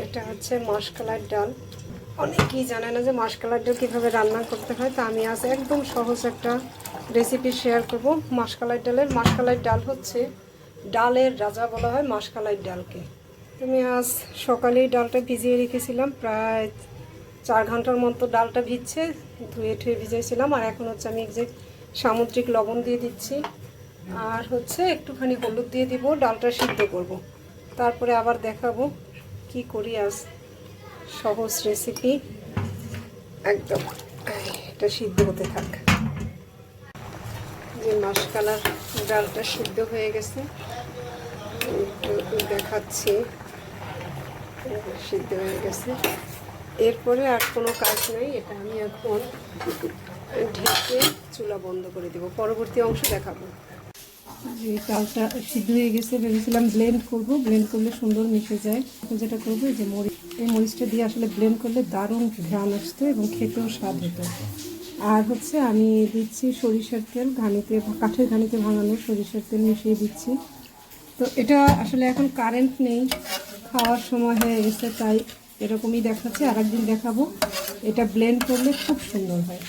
এটা হচ্ছে মাসকলাই ডাল। অনেকেই জানে না যে মাসকলাই ডাল কীভাবে রান্না করতে হয়, তা আমি আজ একদম সহজ একটা রেসিপি শেয়ার করব মাসকলাই ডালের। মাসকলাই ডাল হচ্ছে ডালের রাজা বলা হয় মাসকলাই ডালকে। তুমি আজ সকালেই ডালটা ভিজিয়ে রেখেছিলাম, প্রায় 4 ঘন্টার মতো ডালটা ভিজছে, ধুয়ে ঠুয়ে ভিজিয়েছিলাম। আর এখন হচ্ছে আমি যে সামুদ্রিক লবণ দিয়ে দিচ্ছি, আর হচ্ছে একটুখানি হলুদ দিয়ে দিব, ডালটা সিদ্ধ করব। তারপরে আবার দেখাবো কি করি আজ সহজ রেসিপি একদম। এটা সিদ্ধ হতে থাক। যে মাসকলাই ডালটা সিদ্ধ হয়ে গেছে, একটু দেখাচ্ছি, সিদ্ধ হয়ে গেছে। এরপরে আর কোনো কাজ নেই, এটা আমি এখন ঢেকে চুলা বন্ধ করে দেব। পরবর্তী অংশ দেখাবো। যে ডালটা সিদ্ধ হয়ে গেছে, ভেবেছিলাম ব্লেন্ড করব, ব্লেন্ড করলে সুন্দর মিশে যায়। এখন যেটা করবো যে এই মরিচটা দিয়ে আসলে ব্লেন্ড করলে দারুণ ঘ্রাণ আসতো এবং খেতেও স্বাদ হতো। আর হচ্ছে আমি দিচ্ছি সরিষার তেল, ঘানিতে কাঠের ঘানিতে ভাঙানো সরিষার তেল মিশিয়ে দিচ্ছি। তো এটা আসলে এখন কারেন্ট নেই, খাওয়ার সময় হয়ে গেছে, তাই এরকমই দেখাচ্ছে। আর একদিন দেখাবো। এটা ব্লেন্ড করলে খুব সুন্দর হয়।